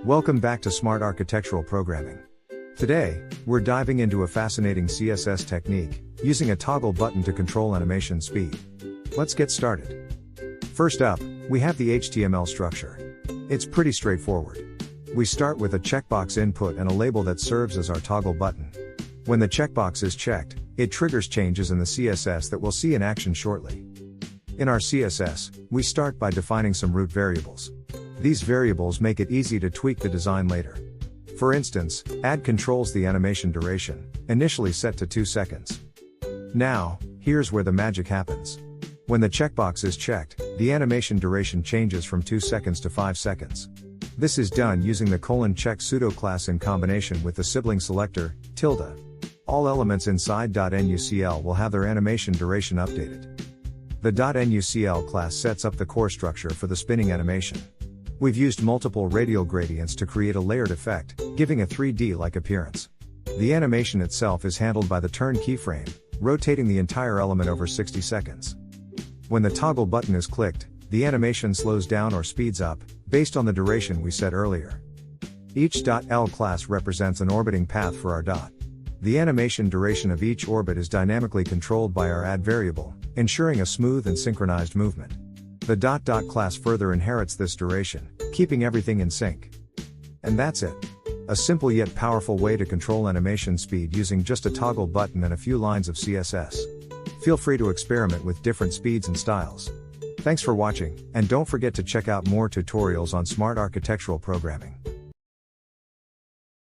Welcome back to Smart Architectural Programming. Today, we're diving into a fascinating CSS technique, using a toggle button to control animation speed. Let's get started. First up, we have the HTML structure. It's pretty straightforward. We start with a checkbox input and a label that serves as our toggle button. When the checkbox is checked, it triggers changes in the CSS that we'll see in action shortly. In our CSS, we start by defining some root variables. These variables make it easy to tweak the design later. For instance, add controls the animation duration, initially set to 2 seconds. Now, here's where the magic happens. When the checkbox is checked, the animation duration changes from 2 seconds to 5 seconds. This is done using the :check pseudo class in combination with the sibling selector, tilde. All elements inside .nucl will have their animation duration updated. The .nucl class sets up the core structure for the spinning animation. We've used multiple radial gradients to create a layered effect, giving a 3D-like appearance. The animation itself is handled by the turn keyframe, rotating the entire element over 60 seconds. When the toggle button is clicked, the animation slows down or speeds up, based on the duration we set earlier. Each .l class represents an orbiting path for our dot. The animation duration of each orbit is dynamically controlled by our add variable, ensuring a smooth and synchronized movement. The .dot class further inherits this duration, keeping everything in sync. And that's it. A simple yet powerful way to control animation speed using just a toggle button and a few lines of CSS. Feel free to experiment with different speeds and styles. Thanks for watching, and don't forget to check out more tutorials on smart architectural programming.